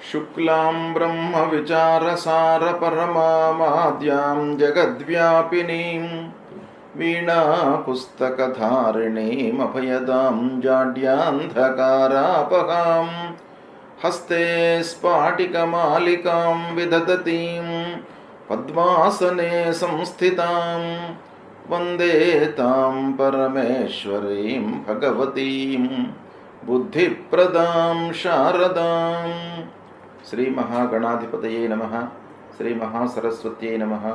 शुक्लां ब्रह्मविचारसारपरमामाद्यां जगद्व्यापिनीं वीणापुस्तकधारिणीमभयदां जाड्यान्धकारापहां हस्ते स्फाटिकमालिकां विदधतीं पद्मासने संस्थितां वन्दे तां परमेश्वरीं भगवतीं बुद्धिप्रदां शारदां। శ్రీ మహాగణాధిపతయే నమః. శ్రీ మహాసరస్వత్యై నమః.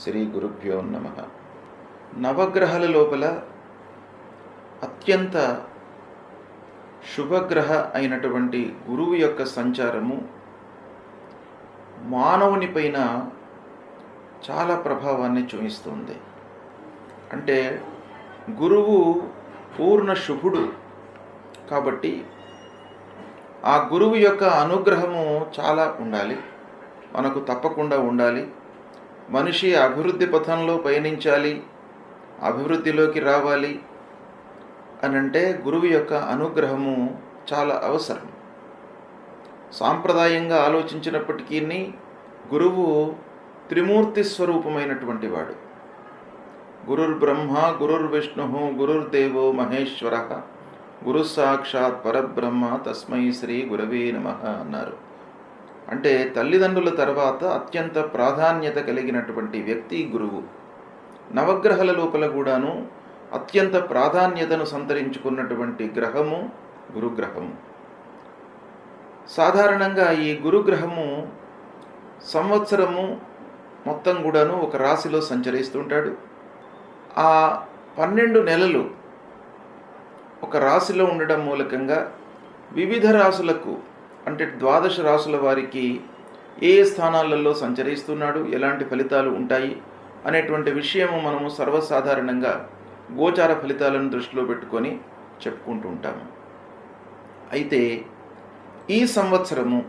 శ్రీ గురుభ్యో నమః. నవగ్రహాల లోపల అత్యంత శుభగ్రహ అయినటువంటి గురువు యొక్క సంచారము మానవుని పైన చాలా ప్రభావాన్ని చూపిస్తుంది. అంటే గురువు పూర్ణ శుభుడు కాబట్టి ఆ గురువు యొక్క అనుగ్రహము చాలా ఉండాలి, మనకు తప్పకుండా ఉండాలి. మనిషి అభివృద్ధి పథంలో పయనించాలి, అభివృద్ధిలోకి రావాలి అనంటే గురువు యొక్క అనుగ్రహము చాలా అవసరం. సాంప్రదాయంగా ఆలోచించినప్పటికీ గురువు త్రిమూర్తి స్వరూపమైనటువంటి వాడు. గురుర్బ్రహ్మ గురుర్విష్ణు గురుర్దేవో మహేశ్వర గురు సాక్షాత్ పరబ్రహ్మ తస్మై శ్రీ గురవే నమః అన్నారు. అంటే తల్లిదండ్రుల తర్వాత అత్యంత ప్రాధాన్యత కలిగినటువంటి వ్యక్తి గురువు. నవగ్రహాల లోపల కూడాను అత్యంత ప్రాధాన్యతను సంతరించుకున్నటువంటి గ్రహము గురుగ్రహము. సాధారణంగా ఈ గురుగ్రహము సంవత్సరము మొత్తం కూడాను ఒక రాశిలో సంచరిస్తుంటాడు. ఆ 12 నెలలు ఒక రాశిలో ఉండడం మూలకంగా వివిధ రాశులకు అంటే 12 రాశుల వారికి ఏ స్థానాలలో సంచరిస్తున్నాడు, ఎలాంటి ఫలితాలు ఉంటాయి అనేటువంటి విషయము మనము సర్వసాధారణంగా గోచార ఫలితాలను దృష్టిలో పెట్టుకొని చెప్పుకుంటూ ఉంటాము. అయితే ఈ సంవత్సరము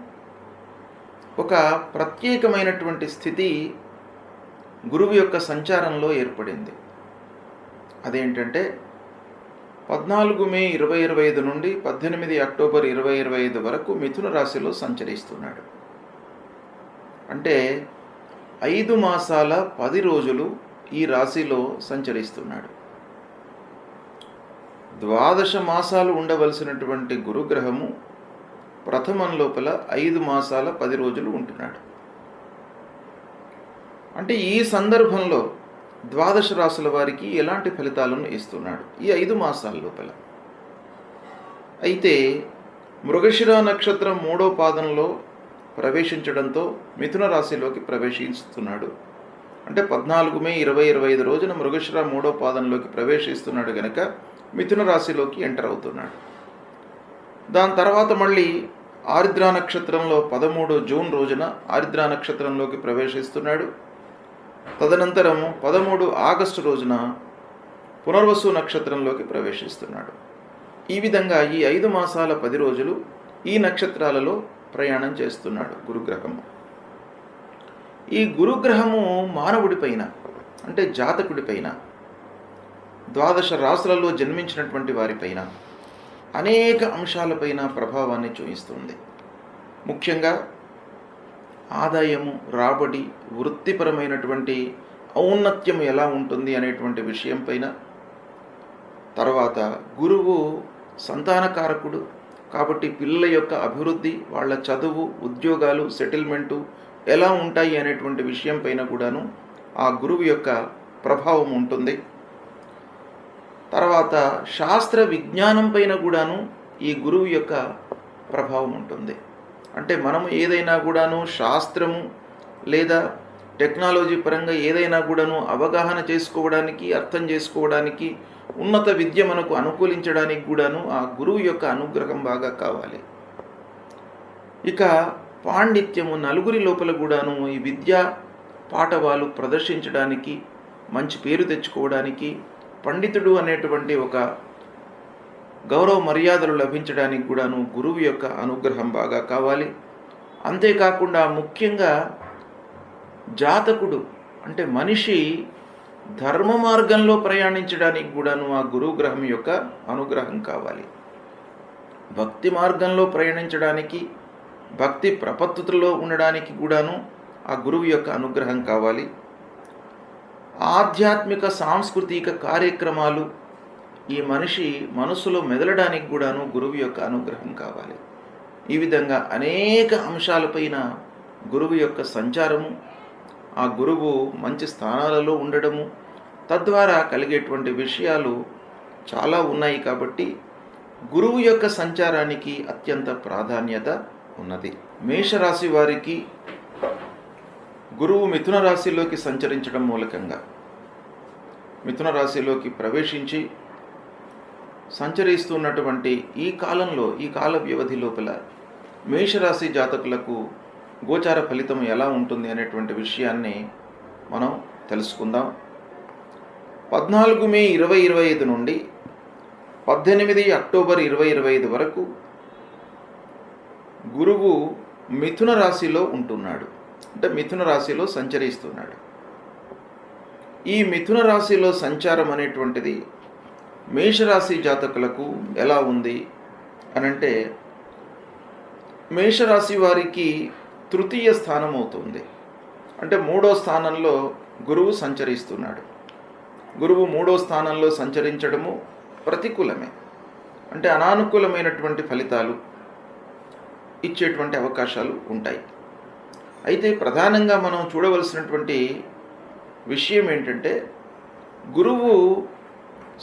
ఒక ప్రత్యేకమైనటువంటి స్థితి గురువు యొక్క సంచారంలో ఏర్పడింది. అదేంటంటే 14 మే 2025 నుండి 18 అక్టోబర్ 2025 వరకు మిథున రాశిలో సంచరిస్తున్నాడు. అంటే 5 మాసాల 10 రోజులు ఈ రాశిలో సంచరిస్తున్నాడు. 12 మాసాలు ఉండవలసినటువంటి గురుగ్రహము ప్రథమం లోపల 5 మాసాల 10 రోజులు ఉంటున్నాడు. అంటే ఈ సందర్భంలో 12 రాశుల వారికి ఎలాంటి ఫలితాలను ఇస్తున్నాడు ఈ 5 మాసాల లోపల. అయితే మృగశిర నక్షత్రం 3వ పాదంలో ప్రవేశించడంతో మిథున రాశిలోకి ప్రవేశిస్తున్నాడు. అంటే 14 మే 2025 రోజున మృగశిర 3వ పాదంలోకి ప్రవేశిస్తున్నాడు గనక మిథున రాశిలోకి ఎంటర్ అవుతున్నాడు. దాని తర్వాత మళ్ళీ ఆరిద్ర నక్షత్రంలో 13 జూన్ రోజున ఆరిద్ర నక్షత్రంలోకి ప్రవేశిస్తున్నాడు. తదనంతరం 13 ఆగస్టు రోజున పునర్వసు నక్షత్రంలోకి ప్రవేశిస్తున్నాడు. ఈ విధంగా ఈ 5 మాసాల 10 రోజులు ఈ నక్షత్రాలలో ప్రయాణం చేస్తున్నాడు గురుగ్రహము. ఈ గురుగ్రహము మానవుడి పైన అంటే జాతకుడి పైన 12 రాశులలో జన్మించినటువంటి వారిపైన అనేక అంశాలపైన ప్రభావాన్ని చూపిస్తుంది. ముఖ్యంగా ఆదాయము, రాబడి, వృత్తిపరమైనటువంటి ఔన్నత్యం ఎలా ఉంటుంది అనేటువంటి విషయం పైన, తర్వాత గురువు సంతానకారకుడు కాబట్టి పిల్లల యొక్క అభివృద్ధి, వాళ్ళ చదువు, ఉద్యోగాలు, సెటిల్మెంటు ఎలా ఉంటాయి అనేటువంటి విషయం పైన కూడాను ఆ గురువు యొక్క ప్రభావం ఉంటుంది. తర్వాత శాస్త్ర విజ్ఞానం పైన కూడాను ఈ గురువు యొక్క ప్రభావం ఉంటుంది. అంటే మనము ఏదైనా కూడాను శాస్త్రము లేదా టెక్నాలజీ పరంగా ఏదైనా కూడాను అవగాహన చేసుకోవడానికి, అర్థం చేసుకోవడానికి, ఉన్నత విద్య మనకు అనుకూలించడానికి కూడాను ఆ గురువు యొక్క అనుగ్రహం బాగా కావాలి. ఇక పాండిత్యము, నలుగురి లోపల కూడాను ఈ విద్యా పాఠవాలు ప్రదర్శించడానికి, మంచి పేరు తెచ్చుకోవడానికి, పండితుడు అనేటువంటి ఒక గౌరవ మర్యాదలు లభించడానికి కూడాను గురువు యొక్క అనుగ్రహం బాగా కావాలి. అంతేకాకుండా ముఖ్యంగా జాతకుడు అంటే మనిషి ధర్మ మార్గంలో ప్రయాణించడానికి కూడాను ఆ గురుగ్రహం యొక్క అనుగ్రహం కావాలి. భక్తి మార్గంలో ప్రయాణించడానికి భక్తి ప్రపత్తులో ఉండడానికి కూడాను ఆ గురువు యొక్క అనుగ్రహం కావాలి. ఆధ్యాత్మిక సాంస్కృతిక కార్యక్రమాలు ఈ మనిషి మనసులో మెదలడానికి కూడాను గురువు యొక్క అనుగ్రహం కావాలి. ఈ విధంగా అనేక అంశాలపైన గురువు యొక్క సంచారము, ఆ గురువు మంచి స్థానాలలో ఉండడము, తద్వారా కలిగేటువంటి విషయాలు చాలా ఉన్నాయి. కాబట్టి గురువు యొక్క సంచారానికి అత్యంత ప్రాధాన్యత ఉన్నది. మేషరాశి వారికి గురువు మిథున రాశిలోకి సంచరించడం మూలకంగా మిథున రాశిలోకి ప్రవేశించి సంచరిస్తున్నటువంటి ఈ కాలంలో, ఈ కాల వ్యవధి లోపల మేషరాశి జాతకులకు గోచార ఫలితం ఎలా ఉంటుంది అనేటువంటి విషయాన్ని మనం తెలుసుకుందాం. 14 మే 2025 నుండి 18 అక్టోబర్ 2025 వరకు గురువు మిథున రాశిలో ఉంటున్నాడు. అంటే మిథున రాశిలో సంచరిస్తున్నాడు. ఈ మిథున రాశిలో సంచారం అనేటువంటిది మేషరాశి జాతకులకు ఎలా ఉంది అనంటే, మేషరాశి వారికి తృతీయ స్థానం అవుతుంది. అంటే 3వ స్థానంలో గురువు సంచరిస్తున్నాడు. గురువు 3వ స్థానంలో సంచరించడము ప్రతికూలమే. అంటే అనానుకూలమైనటువంటి ఫలితాలు ఇచ్చేటువంటి అవకాశాలు ఉంటాయి. అయితే ప్రధానంగా మనం చూడవలసినటువంటి విషయం ఏంటంటే, గురువు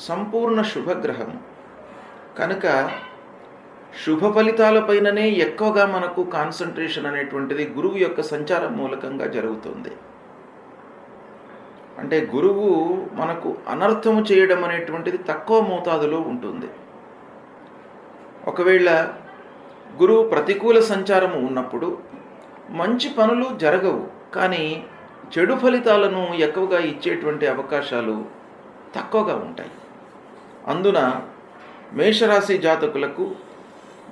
సంపూర్ణ శుభగ్రహము కనుక శుభ ఫలితాలపైననే ఎక్కువగా మనకు కాన్సన్ట్రేషన్ అనేటువంటిది గురువు యొక్క సంచారం మూలకంగా జరుగుతుంది. అంటే గురువు మనకు అనర్థము చేయడం అనేటువంటిది తక్కువ మోతాదులో ఉంటుంది. ఒకవేళ గురువు ప్రతికూల సంచారము ఉన్నప్పుడు మంచి పనులు జరగవు, కానీ చెడు ఫలితాలను ఎక్కువగా ఇచ్చేటువంటి అవకాశాలు తక్కువగా ఉంటాయి. అందున మేషరాశి జాతకులకు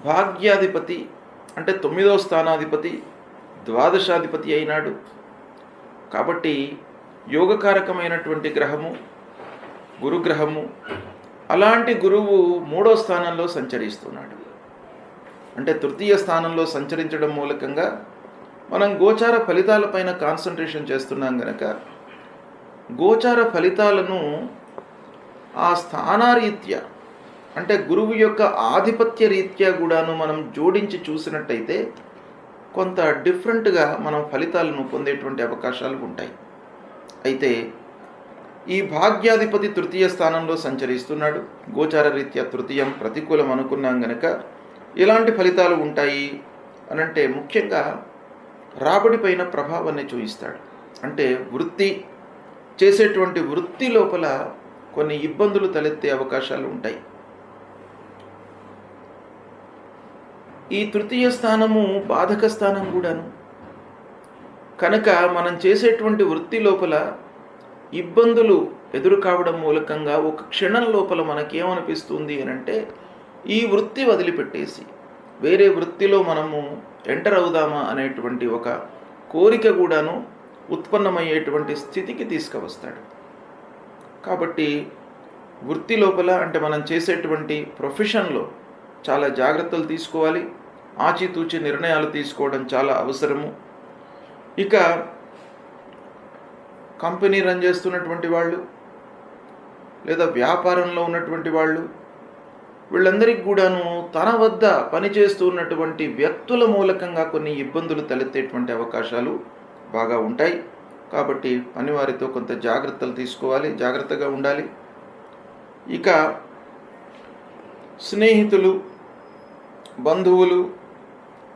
భాగ్యాధిపతి అంటే 9వ స్థానాధిపతి ద్వాదశాధిపతి అయినాడు. కాబట్టి యోగకారకమైనటువంటి గ్రహము గురుగ్రహము. అలాంటి గురువు 3వ స్థానంలో సంచరిస్తున్నాడు. అంటే తృతీయ స్థానంలో సంచరించడం మూలకంగా మనం గోచార ఫలితాలపైన కాన్సన్ట్రేషన్ చేస్తున్నాం కనుక గోచార ఫలితాలను ఆ స్థానారీత్యా అంటే గురువు యొక్క ఆధిపత్య రీత్యా కూడాను మనం జోడించి చూసినట్టయితే కొంత డిఫరెంట్గా మనం ఫలితాలను పొందేటువంటి అవకాశాలు ఉంటాయి. అయితే ఈ భాగ్యాధిపతి తృతీయ స్థానంలో సంచరిస్తున్నాడు. గోచార రీత్యా తృతీయం ప్రతికూలం అనుకున్నాం గనక ఎలాంటి ఫలితాలు ఉంటాయి అనంటే, ముఖ్యంగా రాబడి పైన ప్రభావాన్ని చూపిస్తాడు. అంటే చేసేటువంటి వృత్తి లోపల కొన్ని ఇబ్బందులు తలెత్తే అవకాశాలు ఉంటాయి. ఈ తృతీయ స్థానము బాధక స్థానం కూడాను కనుక మనం చేసేటువంటి వృత్తి లోపల ఇబ్బందులు ఎదురు కావడం మూలకంగా ఒక క్షణం లోపల మనకేమనిపిస్తుంది అనంటే, ఈ వృత్తి వదిలిపెట్టేసి వేరే వృత్తిలో మనము ఎంటర్ అవుదామా అనేటువంటి ఒక కోరిక కూడాను ఉత్పన్నమయ్యేటువంటి స్థితికి తీసుకువస్తాడు. కాబట్టి వృత్తి లోపల అంటే మనం చేసేటువంటి ప్రొఫెషన్లో చాలా జాగ్రత్తలు తీసుకోవాలి. ఆచితూచి నిర్ణయాలు తీసుకోవడం చాలా అవసరము. ఇక కంపెనీ రన్ చేస్తున్నటువంటి వాళ్ళు లేదా వ్యాపారంలో ఉన్నటువంటి వాళ్ళు వీళ్ళందరికీ కూడాను తన వద్ద పనిచేస్తున్నటువంటి వ్యక్తుల మూలకంగా కొన్ని ఇబ్బందులు తలెత్తేటువంటి అవకాశాలు బాగా ఉంటాయి. కాబట్టి పనివారితో కొంత జాగ్రత్తలు తీసుకోవాలి, జాగ్రత్తగా ఉండాలి. ఇక స్నేహితులు, బంధువులు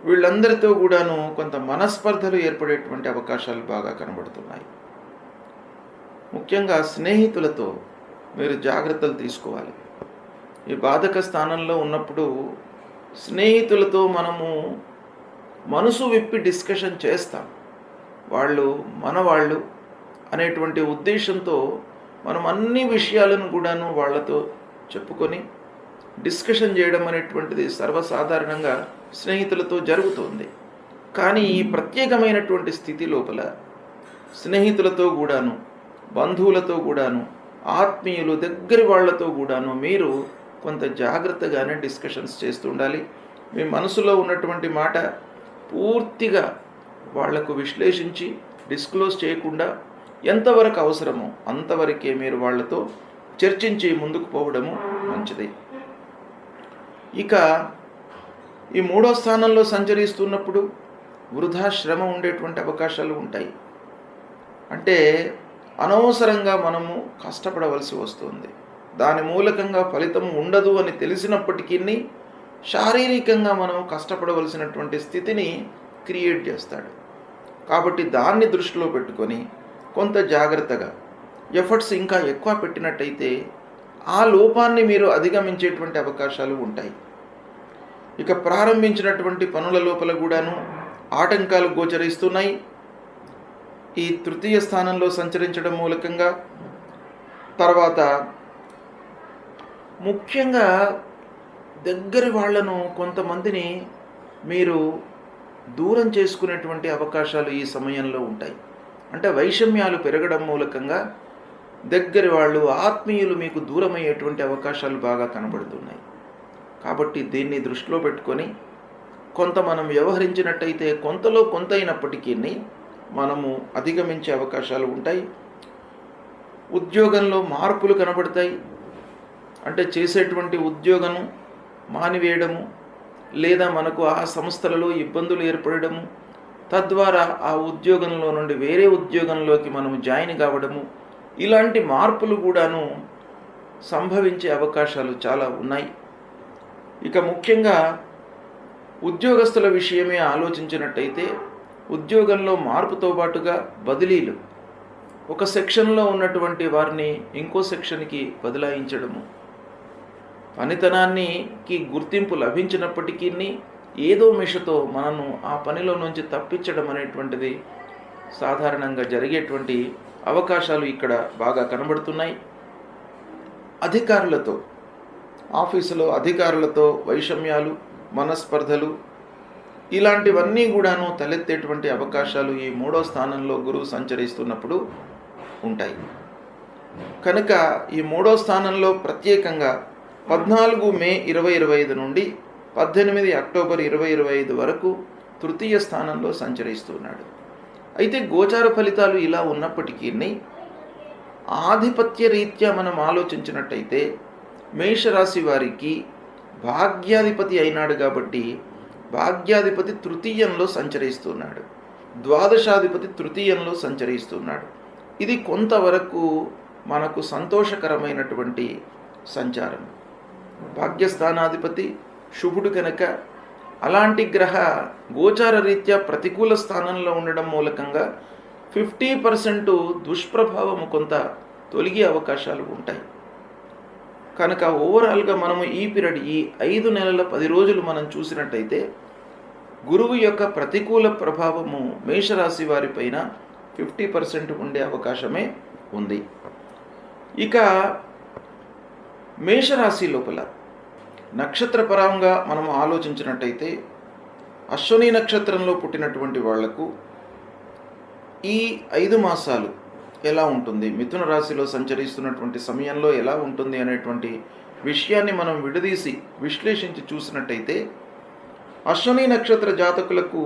వీళ్ళందరితో కూడాను కొంత మనస్పర్ధలు ఏర్పడేటువంటి అవకాశాలు బాగా కనబడుతున్నాయి. ముఖ్యంగా స్నేహితులతో మీరు జాగ్రత్తలు తీసుకోవాలి. ఈ బాధక స్థానంలో ఉన్నప్పుడు స్నేహితులతో మనము మనసు విప్పి డిస్కషన్ చేస్తాం. వాళ్ళు మనవాళ్ళు అనేటువంటి ఉద్దేశంతో మనం అన్ని విషయాలను కూడాను వాళ్ళతో చెప్పుకొని డిస్కషన్ చేయడం అనేటువంటిది సర్వసాధారణంగా స్నేహితులతో జరుగుతుంది. కానీ ఈ ప్రత్యేకమైనటువంటి స్థితి లోపల స్నేహితులతో కూడాను, బంధువులతో కూడాను, ఆత్మీయులు దగ్గరి వాళ్ళతో కూడాను మీరు కొంత జాగ్రత్తగానే డిస్కషన్స్ చేస్తూ ఉండాలి. మీ మనసులో ఉన్నటువంటి మాట పూర్తిగా వాళ్లకు విశ్లేషించి డిస్క్లోజ్ చేయకుండా ఎంతవరకు అవసరమో అంతవరకే మీరు వాళ్ళతో చర్చించి ముందుకు పోవడము మంచిది. ఇక ఈ 3వ స్థానంలో సంచరిస్తున్నప్పుడు వృధా శ్రమ ఉండేటువంటి అవకాశాలు ఉంటాయి. అంటే అనవసరంగా మనము కష్టపడవలసి వస్తుంది. దాని మూలకంగా ఫలితం ఉండదు అని తెలిసినప్పటికీ శారీరకంగా మనం కష్టపడవలసినటువంటి స్థితిని క్రియేట్ చేస్తాడు. కాబట్టి దాన్ని దృష్టిలో పెట్టుకొని కొంత జాగ్రత్తగా ఎఫర్ట్స్ ఇంకా ఎక్కువ పెట్టినట్టయితే ఆ లోపాన్ని మీరు అధిగమించేటువంటి అవకాశాలు ఉంటాయి. ఇక ప్రారంభించినటువంటి పనుల లోపల కూడాను ఆటంకాలు గోచరిస్తున్నాయి. ఈ 3వ స్థానంలో సంచరించడం మూలకంగా తర్వాత ముఖ్యంగా దగ్గరి వాళ్లను కొంతమందిని మీరు దూరం చేసుకునేటువంటి అవకాశాలు ఈ సమయంలో ఉంటాయి. అంటే వైషమ్యాలు పెరగడం మూలకంగా దగ్గరి వాళ్ళు, ఆత్మీయులు మీకు దూరమయ్యేటువంటి అవకాశాలు బాగా కనబడుతున్నాయి. కాబట్టి దీన్ని దృష్టిలో పెట్టుకొని కొంత మనం వ్యవహరించినట్టయితే కొంతలో కొంత అయినప్పటికీ మనము అధిగమించే అవకాశాలు ఉంటాయి. ఉద్యోగంలో మార్పులు కనబడతాయి. అంటే చేసేటువంటి ఉద్యోగం మానివేయడము, లేదా మనకు ఆ సంస్థలలో ఇబ్బందులు ఏర్పడము, తద్వారా ఆ ఉద్యోగంలో నుండి వేరే ఉద్యోగంలోకి మనము జాయిన్ కావడము, ఇలాంటి మార్పులు కూడాను సంభవించే అవకాశాలు చాలా ఉన్నాయి. ఇక ముఖ్యంగా ఉద్యోగస్తుల విషయమే ఆలోచించినట్టయితే ఉద్యోగంలో మార్పుతో పాటుగా బదిలీలు, ఒక సెక్షన్లో ఉన్నటువంటి వారిని ఇంకో సెక్షన్కి బదలాయించడము, పనితనానికి గుర్తింపు లభించినప్పటికీ ఏదో మిషతో మనను ఆ పనిలో నుంచి తప్పించడం అనేటువంటిది సాధారణంగా జరిగేటువంటి అవకాశాలు ఇక్కడ బాగా కనబడుతున్నాయి. అధికారులతో, ఆఫీసులో అధికారులతో వైషమ్యాలు, మనస్పర్ధలు, ఇలాంటివన్నీ కూడాను తలెత్తేటువంటి అవకాశాలు ఈ 3వ స్థానంలో గురువు సంచరిస్తున్నప్పుడు ఉంటాయి. కనుక ఈ 3వ స్థానంలో ప్రత్యేకంగా 14 మే 2025 నుండి 18 అక్టోబర్ 2025 వరకు 3వ స్థానంలో సంచరిస్తున్నాడు. అయితే గోచార ఫలితాలు ఇలా ఉన్నప్పటికీ ఆధిపత్య రీత్యా మనం ఆలోచించినట్టయితే మేషరాశి వారికి భాగ్యాధిపతి అయినాడు కాబట్టి భాగ్యాధిపతి 3యంలో సంచరిస్తున్నాడు, ద్వాదశాధిపతి 3యంలో సంచరిస్తున్నాడు. ఇది కొంతవరకు మనకు సంతోషకరమైనటువంటి సంచారం. భాగ్యస్థానాధిపతి శుభుడు కనుక అలాంటి గ్రహ గోచార రీత్యా ప్రతికూల స్థానంలో ఉండడం మూలకంగా 50% దుష్ప్రభావము కొంత తొలగే అవకాశాలు ఉంటాయి. కనుక ఓవరాల్గా మనము ఈ పీరియడ్, ఈ 5 నెలల 10 రోజులు మనం చూసినట్టయితే గురువు యొక్క ప్రతికూల ప్రభావము మేషరాశి వారిపైన 50% ఉండే అవకాశమే ఉంది. ఇక మేషరాశి లోపల నక్షత్రపరంగా మనం ఆలోచించినట్టయితే అశ్విని నక్షత్రంలో పుట్టినటువంటి వాళ్లకు ఈ 5 మాసాలు ఎలా ఉంటుంది, మిథున రాశిలో సంచరిస్తున్నటువంటి సమయంలో ఎలా ఉంటుంది అనేటువంటి విషయాన్ని మనం విడదీసి విశ్లేషించి చూసినట్టయితే అశ్విని నక్షత్ర జాతకులకు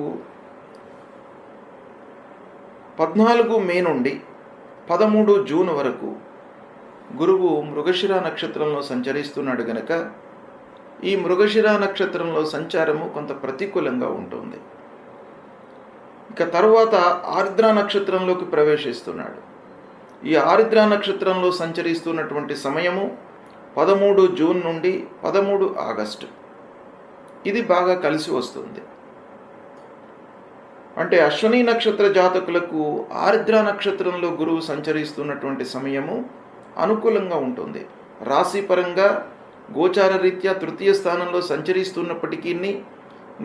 14 మే నుండి 13 జూన్ వరకు గురువు మృగశిర నక్షత్రంలో సంచరిస్తున్నాడు గనక ఈ మృగశిర నక్షత్రంలో సంచారము కొంత ప్రతికూలంగా ఉంటుంది. ఇక తరువాత ఆర్ద్ర నక్షత్రంలోకి ప్రవేశిస్తున్నాడు. ఈ ఆర్ద్ర నక్షత్రంలో సంచరిస్తున్నటువంటి సమయము 13 జూన్ నుండి 13 ఆగస్టు. ఇది బాగా కలిసి వస్తుంది. అంటే అశ్విని నక్షత్ర జాతకులకు ఆర్ద్ర నక్షత్రంలో గురువు సంచరిస్తున్నటువంటి సమయము అనుకూలంగా ఉంటుంది. రాశిపరంగా గోచార రీత్యా 3వ స్థానంలో సంచరిస్తున్నప్పటికీ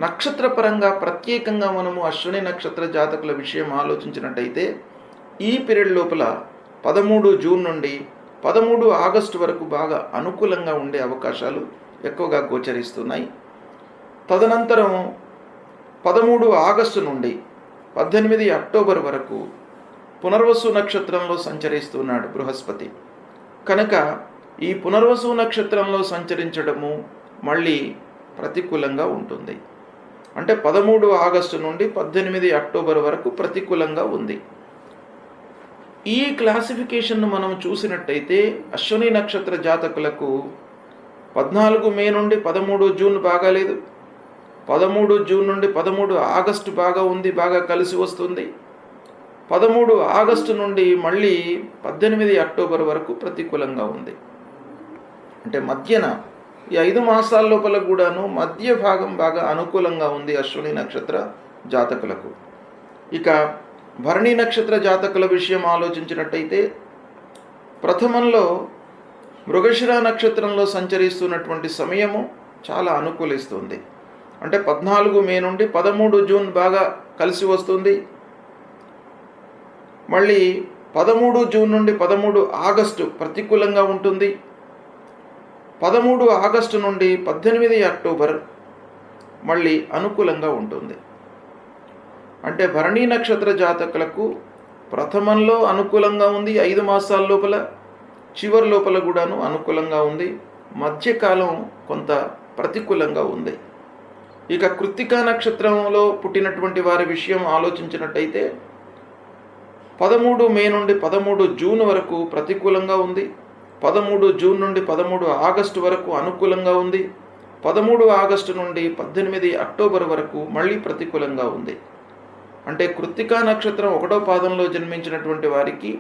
నక్షత్రపరంగా ప్రత్యేకంగా మనము అశ్విని నక్షత్ర జాతకుల విషయం ఆలోచించినట్టయితే ఈ పీరియడ్ లోపల 13 జూన్ నుండి 13 ఆగస్టు వరకు బాగా అనుకూలంగా ఉండే అవకాశాలు ఎక్కువగా గోచరిస్తున్నాయి. తదనంతరం 13 ఆగస్టు నుండి 18 అక్టోబర్ వరకు పునర్వసు నక్షత్రంలో సంచరిస్తున్నాడు బృహస్పతి. కనుక ఈ పునర్వసు నక్షత్రంలో సంచరించడము మళ్ళీ ప్రతికూలంగా ఉంటుంది. అంటే 13 ఆగస్టు నుండి 18 అక్టోబర్ వరకు ప్రతికూలంగా ఉంది. ఈ క్లాసిఫికేషన్ను మనం చూసినట్టయితే అశ్విని నక్షత్ర జాతకులకు 14 మే నుండి 13 జూన్ బాగాలేదు, 13 జూన్ నుండి 13 ఆగస్టు బాగా ఉంది, బాగా కలిసి వస్తుంది. 13 ఆగస్టు నుండి మళ్ళీ 18 అక్టోబర్ వరకు ప్రతికూలంగా ఉంది. అంటే మధ్యన ఈ 5 మాసాల లోపల కూడాను మధ్య భాగం బాగా అనుకూలంగా ఉంది అశ్విని నక్షత్ర జాతకులకు. ఇక భరణి నక్షత్ర జాతకుల విషయం ఆలోచించినట్టయితే ప్రథమంలో మృగశిర నక్షత్రంలో సంచరిస్తున్నటువంటి సమయము చాలా అనుకూలిస్తుంది. అంటే 14 మే నుండి 13 జూన్ బాగా కలిసి వస్తుంది. మళ్ళీ 13 జూన్ నుండి 13 ఆగస్టు ప్రతికూలంగా ఉంటుంది. 13 ఆగస్టు నుండి 18 అక్టోబర్ మళ్ళీ అనుకూలంగా ఉంటుంది. అంటే భరణి నక్షత్ర జాతకులకు ప్రథమంలో అనుకూలంగా ఉంది, 5 మాసాల లోపల, చివరి లోపల కూడాను అనుకూలంగా ఉంది, మధ్యకాలం కొంత ప్రతికూలంగా ఉంది. ఇక కృత్తికా నక్షత్రంలో పుట్టినటువంటి వారి విషయం ఆలోచించినట్టయితే 13 మే నుండి 13 జూన్ వరకు ప్రతికూలంగా ఉంది, 13 జూన్ నుండి 13 ఆగస్టు వరకు అనుకూలంగా ఉంది, 13 ఆగస్టు నుండి 18 అక్టోబర్ వరకు మళ్ళీ ప్రతికూలంగా ఉంది. అంటే కృత్తికా నక్షత్రం 1వ పాదంలో జన్మించినటువంటి వారికి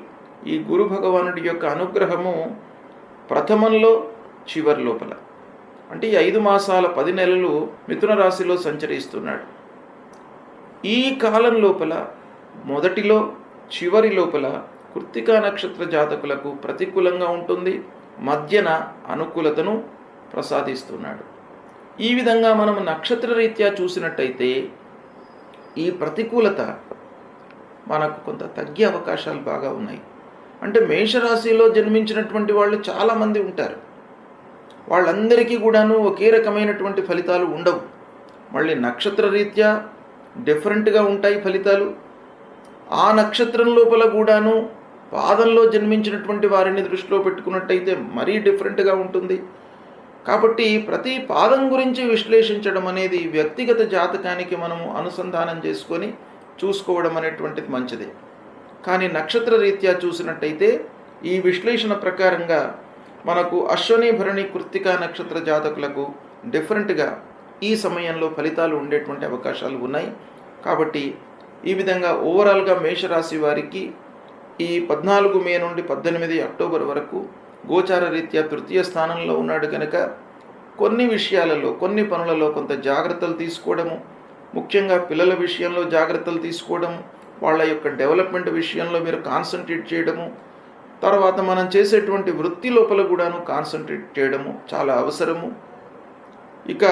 ఈ గురు భగవానుడి యొక్క అనుగ్రహము ప్రథమంలో, చివరి లోపల, అంటే ఈ 5 మాసాల 10 నెలలు మిథున రాశిలో సంచరిస్తున్నాడు. ఈ కాలం లోపల మొదటిలో, చివరి లోపల కృత్తికా నక్షత్ర జాతకులకు ప్రతికూలంగా ఉంటుంది, మధ్యన అనుకూలతను ప్రసాదిస్తున్నాడు. ఈ విధంగా మనం నక్షత్ర రీత్యా చూసినట్టయితే ఈ ప్రతికూలత మనకు కొంత తగ్గే అవకాశాలు బాగా ఉన్నాయి. అంటే మేషరాశిలో జన్మించినటువంటి వాళ్ళు చాలామంది ఉంటారు. వాళ్ళందరికీ కూడాను ఒకే రకమైనటువంటి ఫలితాలు ఉండవు. మళ్ళీ నక్షత్ర రీత్యా డిఫరెంట్గా ఉంటాయి ఫలితాలు. ఆ నక్షత్రం లోపల కూడాను పాదంలో జన్మించినటువంటి వారిని దృష్టిలో పెట్టుకున్నట్టయితే మరీ డిఫరెంట్గా ఉంటుంది. కాబట్టి ప్రతి పాదం గురించి విశ్లేషించడం అనేది వ్యక్తిగత జాతకానికి మనము అనుసంధానం చేసుకొని చూసుకోవడం అనేటువంటిది మంచిది. కానీ నక్షత్ర రీత్యా చూసినట్టయితే ఈ విశ్లేషణ ప్రకారంగా మనకు అశ్విని భరణి కృత్తికా నక్షత్ర జాతకులకు డిఫరెంట్గా ఈ సమయంలో ఫలితాలు ఉండేటువంటి అవకాశాలు ఉన్నాయి. కాబట్టి ఈ విధంగా ఓవరాల్గా మేషరాశి వారికి ఈ 14 మే నుండి 18 అక్టోబర్ వరకు గోచార రీత్యా తృతీయ స్థానంలో ఉన్నాడు కనుక కొన్ని విషయాలలో, కొన్ని పనులలో కొంత జాగ్రత్తలు తీసుకోవడము, ముఖ్యంగా పిల్లల విషయంలో జాగ్రత్తలు తీసుకోవడము, వాళ్ళ యొక్క డెవలప్మెంట్ విషయంలో మీరు కాన్సన్ట్రేట్ చేయడము, తర్వాత మనం చేసేటువంటి వృత్తి లోపల కూడాను కాన్సన్ట్రేట్ చేయడము చాలా అవసరము. ఇక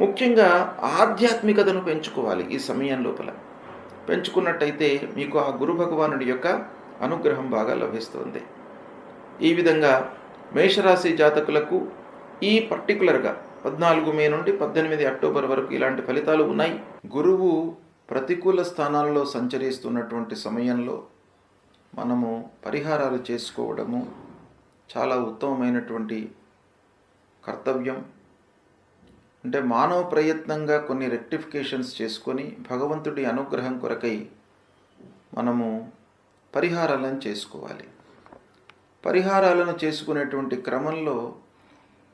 ముఖ్యంగా ఆధ్యాత్మికతను పెంచుకోవాలి. ఈ సమయం లోపల పెంచుకున్నట్టయితే మీకు ఆ గురు భగవానుడి యొక్క అనుగ్రహం బాగా లభిస్తుంది. ఈ విధంగా మేషరాశి జాతకులకు ఈ పర్టికులర్గా 14 మే నుండి 18 అక్టోబర్ వరకు ఇలాంటి ఫలితాలు ఉన్నాయి. గురువు ప్రతికూల స్థానాల్లో సంచరిస్తున్నటువంటి సమయంలో మనము పరిహారాలు చేసుకోవడము చాలా ఉత్తమమైనటువంటి కర్తవ్యం. అంటే మానవ ప్రయత్నంగా కొన్ని రెక్టిఫికేషన్స్ చేసుకొని భగవంతుడి అనుగ్రహం కొరకై మనము పరిహారాలను చేసుకోవాలి. పరిహారాలను చేసుకునేటువంటి క్రమంలో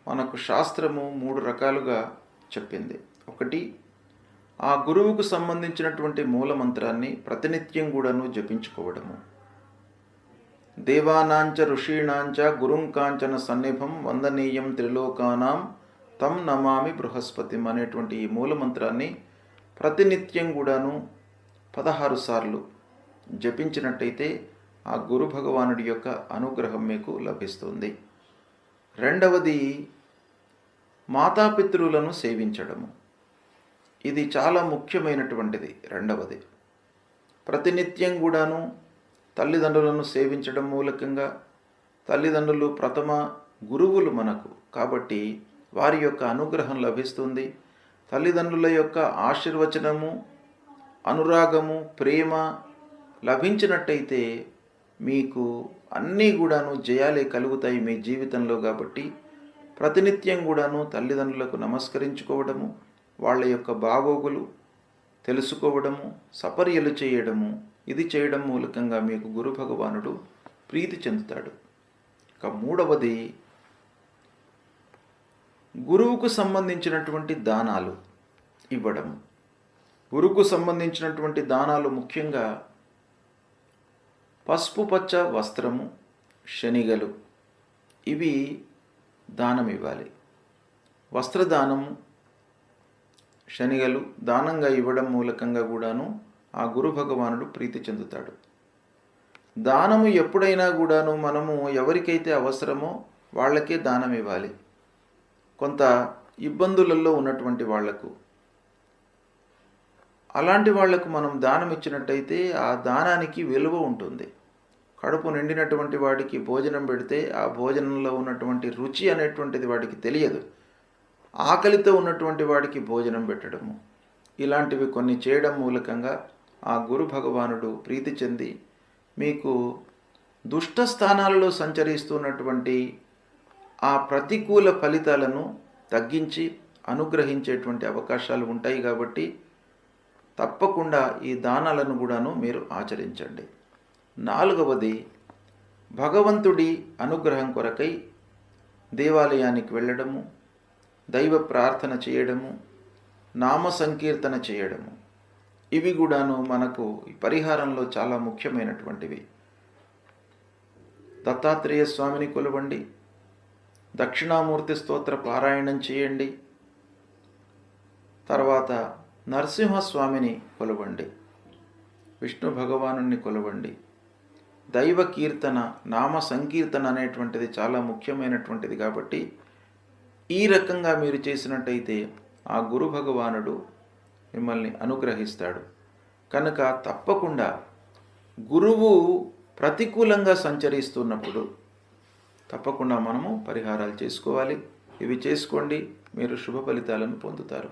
మనకు శాస్త్రము 3 రకాలుగా చెప్పింది. ఒకటి, ఆ గురువుకు సంబంధించినటువంటి మూలమంత్రాన్ని ప్రతినిత్యం కూడాను జపించుకోవడము. దేవానాంచ ఋషీణాంచ గురుంకాంచన సన్నిభం వందనీయం త్రిలోకానాం తం నమామి బృహస్పతిం అనేటువంటి ఈ మూలమంత్రాన్ని ప్రతినిత్యం కూడాను 16 సార్లు జపించినట్టయితే ఆ గురు భగవానుడి యొక్క అనుగ్రహం మీకు లభిస్తుంది. రెండవది, మాతాపితృలను సేవించడము. ఇది చాలా ముఖ్యమైనటువంటిది. రెండవది, ప్రతినిత్యం కూడాను తల్లిదండ్రులను సేవించడం మూలకంగా, తల్లిదండ్రులు ప్రథమ గురువులు మనకు, కాబట్టి వారి యొక్క అనుగ్రహం లభిస్తుంది. తల్లిదండ్రుల యొక్క ఆశీర్వచనము, అనురాగము, ప్రేమ లభించినట్టయితే మీకు అన్నీ కూడాను జయాలే కలుగుతాయి మీ జీవితంలో. కాబట్టి ప్రతినిత్యం కూడాను తల్లిదండ్రులకు నమస్కరించుకోవడము, వాళ్ళ యొక్క బాగోగులు తెలుసుకోవడము, సపర్యలు చేయడము, ఇది చేయడం మూలకంగా మీకు గురు భగవానుడు ప్రీతి చెందుతాడు. ఇక మూడవది, గురువుకు సంబంధించినటువంటి దానాలు ఇవ్వడం. గురువుకు సంబంధించినటువంటి దానాలు ముఖ్యంగా పసుపు పచ్చ వస్త్రము, శనిగలు, ఇవి దానం ఇవ్వాలి. వస్త్రదానము, శనిగలు దానంగా ఇవ్వడం మూలకంగా కూడాను ఆ గురు భగవానుడు ప్రీతి చెందుతాడు. దానము ఎప్పుడైనా కూడాను మనము ఎవరికైతే అవసరమో వాళ్ళకే దానం ఇవ్వాలి. కొంత ఇబ్బందులలో ఉన్నటువంటి వాళ్లకు, అలాంటి వాళ్లకు మనం దానం ఇచ్చినట్టయితే ఆ దానానికి విలువ ఉంటుంది. కడుపు నిండినటువంటి వాడికి భోజనం పెడితే ఆ భోజనంలో ఉన్నటువంటి రుచి అనేటువంటిది వాడికి తెలియదు. ఆకలితో ఉన్నటువంటి వాడికి భోజనం పెట్టడము, ఇలాంటివి కొన్ని చేయడం మూలకంగా ఆ గురు భగవానుడు ప్రీతి చెంది మీకు దుష్ట స్థానాలలో సంచరిస్తున్నటువంటి ఆ ప్రతికూల ఫలితాలను తగ్గించి అనుగ్రహించేటువంటి అవకాశాలు ఉంటాయి. కాబట్టి తప్పకుండా ఈ దానాలను కూడాను మీరు ఆచరించండి. నాలుగవది, భగవంతుడి అనుగ్రహం కొరకై దేవాలయానికి వెళ్ళడము, దైవ ప్రార్థన చేయడము, నామ సంకీర్తన చేయడము, ఇవి కూడాను మనకు ఈ పరిహారంలో చాలా ముఖ్యమైనటువంటివి. దత్తాత్రేయ స్వామిని కొలవండి, దక్షిణామూర్తి స్తోత్ర పారాయణం చేయండి, తర్వాత నరసింహస్వామిని కొలవండి, విష్ణు భగవానుని కొలవండి. దైవ కీర్తన, నామ సంకీర్తన అనేటువంటిది చాలా ముఖ్యమైనటువంటిది. కాబట్టి ఈ రకంగా మీరు చేసినట్టయితే ఆ గురు భగవానుడు మిమ్మల్ని అనుగ్రహిస్తాడు. కనుక తప్పకుండా గురువు ప్రతికూలంగా సంచరిస్తున్నప్పుడు తప్పకుండా మనము పరిహారాలు చేసుకోవాలి. ఇవి చేసుకోండి, మీరు శుభ ఫలితాలను పొందుతారు.